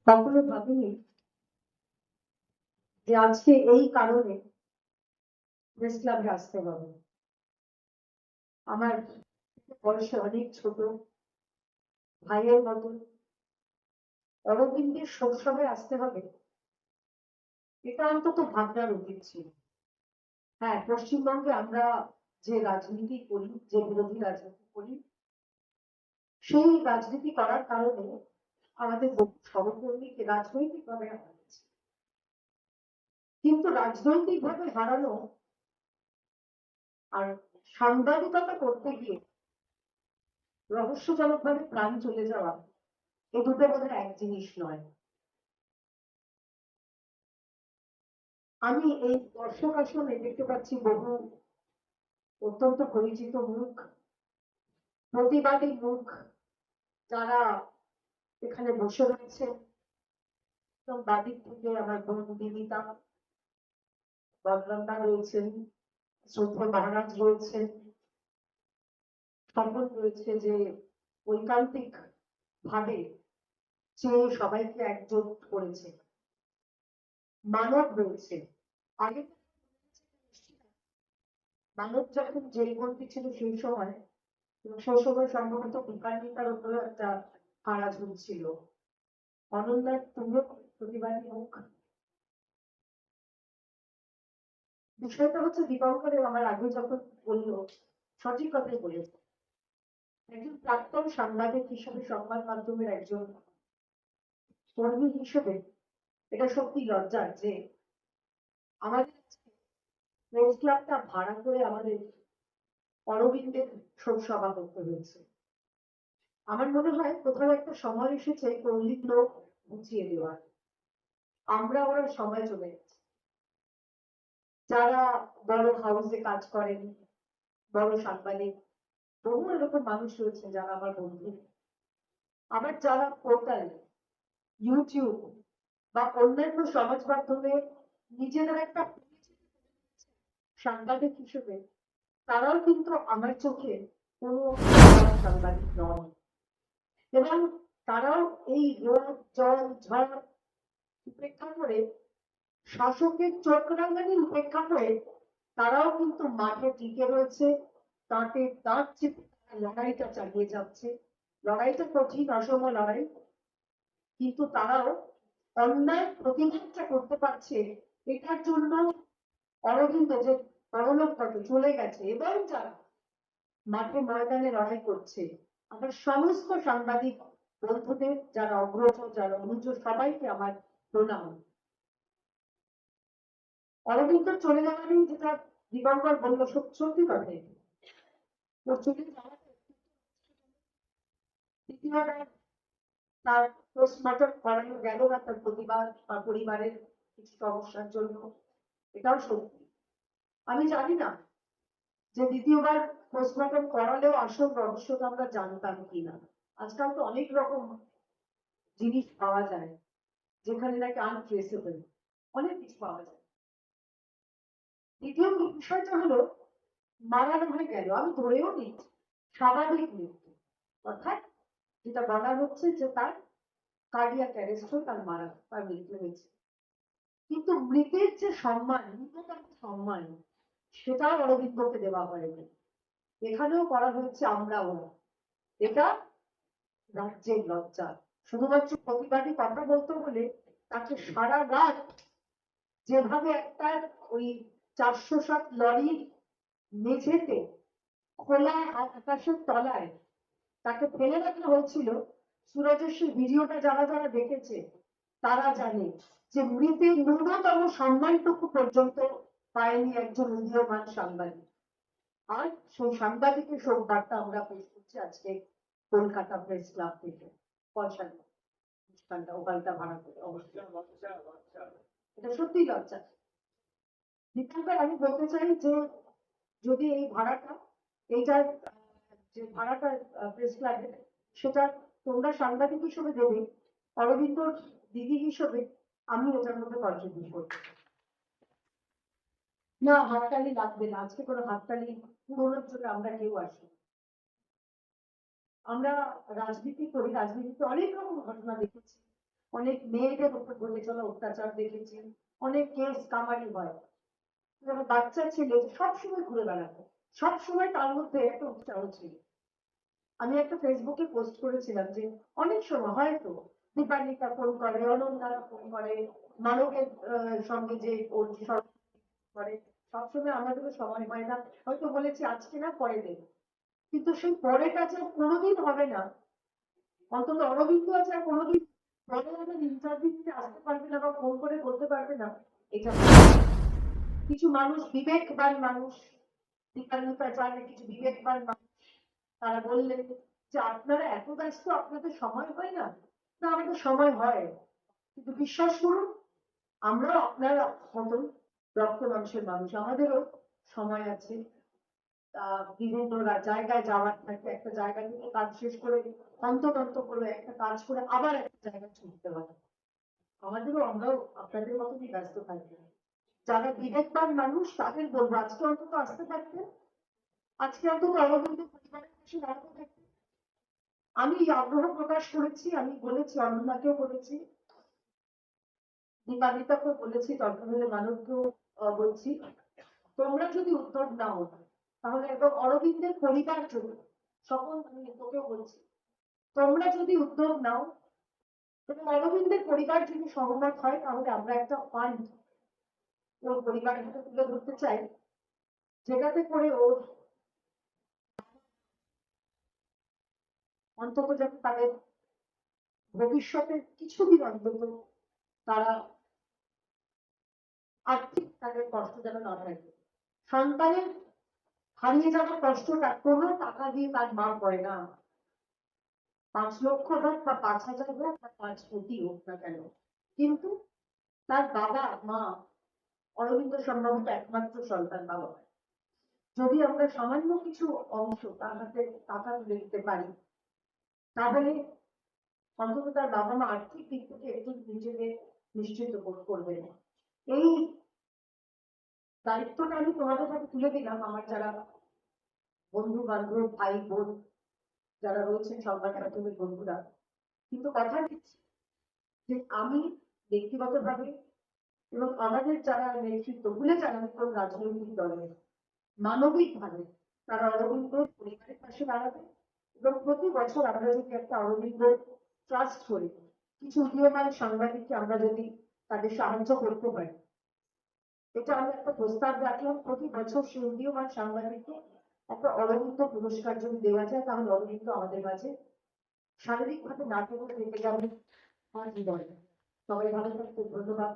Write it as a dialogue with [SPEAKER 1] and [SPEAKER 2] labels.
[SPEAKER 1] কখনো ভাবিনি যে আজকে এই কারণে প্রেস ক্লাবে আসতে হবে। আমার বয়সে অনেক ছোট ভাইয়ের মতন অরবিন্দের শৈশবে আসতে হবে, এটা অন্তত ভাবনার উচিত ছিল। হ্যাঁ, পশ্চিমবঙ্গে আমরা যে রাজনীতি করি, যে বিরোধী রাজনীতি করি, সেই রাজনীতি করার কারণে আমাদের বহু সহকর্মীকে রাজনৈতিকভাবে হারিয়েছে। কিন্তু রাজনৈতিকভাবে হারানো আর সাংবাদিকতা করতে গিয়ে রহস্যজনকভাবে প্রাণ চলে যাওয়া, এই দুটো বোধহয় এক জিনিস নয়। আমি এই দর্শক আসনে দেখতে পাচ্ছি বহু অত্যন্ত পরিচিত মুখ, প্রতিবাদী মুখ, যারা এখানে বসে রয়েছে। এবং বাদিক থেকে আমার বোন বিনিতা বদরন্দা রয়েছেন, শ্রদ্ধা মহারাজ রয়েছেন, স্বপন রয়েছে, যে ঐকান্তিক ভাবে সে সবাইকে একজোট করেছে। মানব রয়েছে। আগে মানব যখন জেলবন্দি ছিল সেই সময়, সেই সময় সম্ভবত বিকান্তিকার উপরে একটা হারা ঝুলছিল। অনন্যার তুমিও প্রতিবাদী মুখ। বিষয়টা হচ্ছে দীপঙ্করের আমার আগে যখন বললো, সঠিক কথাই বলেছে। একজন প্রাক্তন সাংবাদিক হিসেবে, সংবাদ মাধ্যমের একজন কর্মী হিসেবে এটা সত্যি লজ্জার যে আমাদের প্রেস ক্লাবটা ভাড়া করে আমাদের অরবিন্দের শোক সভা করতে হয়েছে। আমার মনে হয় কোথাও একটা সময় এসেছে কৌলিক লোক বুঝিয়ে দেওয়ার। আমরা ওরা সময় চলে গেছে। যারা বড় হাউসে কাজ করেন, বড় সাংবাদিক, বহু এরকম মানুষ রয়েছে যারা আমার বন্ধু। আবার যারা পোর্টাল, ইউটিউব বা অন্যান্য সমাজ মাধ্যমে নিজেদের একটা সাংবাদিক হিসেবে, তারাও কিন্তু আমার চোখে কোনো সাংবাদিক নয়। এবং তারাও এই রোদ জল ঝড় উপেক্ষা করে, শাসকের চোখ রাঙানি উপেক্ষা করে, তারাও কিন্তু মাঠে টিকে রয়েছে। তাকে তার চেপে লড়াইটা চালিয়ে যাচ্ছে। লড়াইটা কঠিন, অসম লড়াই, কিন্তু তারাও অন্যায় প্রতিবাদটা করতে পারছে। এটার জন্য অরবিন্দ যে পরলোক পথে চলে গেছে এবং যারা মাঠে ময়দানে লড়াই করছে, আমার সমস্ত সাংবাদিক বন্ধুদের, যারা অগ্রসর, যারা অনুজ, সবাইকে আমার প্রণাম। অরবিন্দ চলে যাওয়ারই যেটা দিগম্বর বলল, সত্যি কথা। ওর চলে যাওয়াতে দ্বিতীয়বার তার পোস্টমর্টম করানো গেল না তার প্রতিবার বা পরিবারের কিছু সমস্যার জন্য, এটাও সত্যি। আমি জানি না যে দ্বিতীয়বার পোস্টমর্টম করালেও আসল রহস্যটা আমরা জানতাম কিনা। আজকাল তো অনেক রকম জিনিস পাওয়া যায় যেখানে নাকি আনট্রেসেবল, অনেক কিছু পাওয়া যায়। দ্বিতীয় বিষয়টা হলো, মারা হয়ে গেল, আমি ধরেও নিচ্ছি স্বাভাবিক মৃত্যু, অর্থাৎ যেটা বলা হচ্ছে যে তার কার্ডিয়াক অ্যারেস্ট হয়ে তার মৃত্যু হয়েছে। কিন্তু মৃতের যে সম্মান, ন্যূনতম সম্মান, সেটাও অরবিন্দকে দেওয়া হয়নি। এখানেও করা হয়েছে আমরা ওরা। এটা রাজ্যের লজ্জা। শুধুমাত্র প্রতিবাদী কথা বলতে হলে তাকে সারা রাত যেভাবে একটা ওই 407 লরির মেঝেতে খোলা আকাশের তলায় তাকে ফেলে রাখা হয়েছিল, সুরজের সেই ভিডিওটা যারা যারা দেখেছে তারা জানে যে মৃতের ন্যূনতম সম্মানটুকু পর্যন্ত পায়নি একজন উদীয়মান সাংবাদিক। আর সেই সাংবাদিকের শোক বার্তা আমরা পেশ করছি আজকে কলকাতা প্রেস ক্লাব থেকে, পয়সা অনুষ্ঠানটা ওখানটা ভাড়া করে। অবশ্যই এটা সত্যি লজ্জা। দ্বিতীয়বার আমি বলতে চাই যে যদি এই ভাড়াটা, এইটার যে ভাড়াটা প্রেস ক্লাবের, সেটা তোমরা সাংবাদিক হিসেবে দেবে, অরবিন্দর দিদি হিসেবে আমি ওটার মধ্যে কন্ট্রিবিউট করতে। না, হাততালি লাগবে না, আজকে কোনো হাততালি পুরোনোর জন্য আমরা কেউ আসি। আমরা রাজনীতি করি, রাজনীতিতে অনেক রকম ঘটনা দেখেছি, অনেক মেয়েদের উপর ঘটে চলা অত্যাচার দেখেছি, অনেক কেস কামারি হয়। যখন বাচ্চা ছিল সবসময় ঘুরে বেড়াতো, সবসময় তার মধ্যে একটা উৎসাহ ছিল। আমি একটা ফেসবুকে পোস্ট করেছিলাম যে অনেক সময় হয়তো দীপান্বিতা ফোন করে, অনন্যারা ফোন করে, মানবের সঙ্গে যে ওর করে, সবসময় আমাদেরও সময় হয় না, হয়তো বলেছি আজকে না পরে দেব, কিন্তু সেই পরেটা যে কোনোদিন হবে না, অন্তত অরবিন্দ আছে আর কোনোদিন পরে আমার ইন্টারভিউ দিতে আসতে পারবে না বা ফোন করে বলতে পারবে না এটা। কিছু মানুষ বিবেকবান মানুষ, দীপান্বিতা জানে কিছু বিবেকবান মানুষ, তারা বললেন যে আপনারা এত ব্যস্ত, আপনাদের সময় হয় না। না, আমাদের সময় হয়, কিন্তু বিশ্বাস করুন আমরাও আপনার মতন রক্ত মাংসের মানুষ, আমাদেরও সময় আছে। বিভিন্ন জায়গায় যাওয়ার থাকে, একটা জায়গা থেকে কাজ শেষ করে অন্তত করে একটা কাজ করে আবার একটা জায়গায় ছুটতে হবে। আমরাও আপনাদের মতনই ব্যস্ত থাকবো। যারা বিবেকবান মানুষ তাদের বলবো আজকে অন্তত আসতে পারতেন, আজকে অন্তত অরবিন্দ পরিবারের পাশে দাঁড়াতে থাকতেন। আমি আগ্রহ প্রকাশ করেছি, আমি বলেছি, অনন্যাকেও বলেছি, দীপান্বিতাকেও বলেছি, দরকার হলে মানবকেও বলছি, তোমরা যদি উদ্যোগ নাও তাহলে একদম অরবিন্দের পরিবার যদি সকল, আমি তোকেও বলছি, তোমরা যদি উদ্যোগ নাও এবং অরবিন্দের পরিবার যদি সহমত হয় তাহলে আমরা একটা ফান্ড ওর পরিবারের হাতে তুলে ধরতে চাই, যেটাতে করে ওর অন্তত যাতে তাদের ভবিষ্যতের কিছুদিন অন্তত তারা আর্থিক তাদের কষ্ট যেন না থাকে। সন্তানের হারিয়ে যাওয়ার কষ্টটা কোনো টাকা দিয়ে তার মা করে না, 5 লক্ষ হোক বা 5,000 হোক বা 5 কোটি হোক না কেন, কিন্তু তার বাবা মা, অরবিন্দ সম্ভবত একমাত্র সন্তান বাবা, যদি আমরা সামান্য কিছু অংশ তার হাতে টাকা তুলে দিতে পারি তাহলে অন্তত তার বাবা মা আর্থিক দিক থেকে একটু নিজেকে নিশ্চিত করবে। এই দায়িত্বটা আমি তোমাদের হাতে তুলে দিলাম, আমার যারা বন্ধু বান্ধব ভাই বোন যারা রয়েছেন সংবাদ মাধ্যমের বন্ধুরা। কিন্তু কথা দিচ্ছি যে আমি ব্যক্তিগতভাবে এবং আমাদের যারা নেতৃত্ব ভুলে যান আমি কোন রাজনৈতিক দলের, মানবিকভাবে তারা অরবিন্দ পরিবারের পাশে দাঁড়াবে এবং প্রতি বছর আমরা যদি একটা অরবিন্দ ট্রাস্ট করি, কিছু উদীয়মান সাংবাদিককে আমরা যদি তাদের সাহায্য করতে পারি, এটা আমি একটা প্রস্তাব রাখলাম, প্রতি বছর সেই উদীয়মান সাংবাদিককে একটা অরবিন্দ পুরস্কার যদি দেওয়া যায় তাহলে অরবিন্দ আমাদের মাঝে শারীরিকভাবে নাটক থেকে যাবে। সবাই ভালো থাকতে ধন্যবাদ।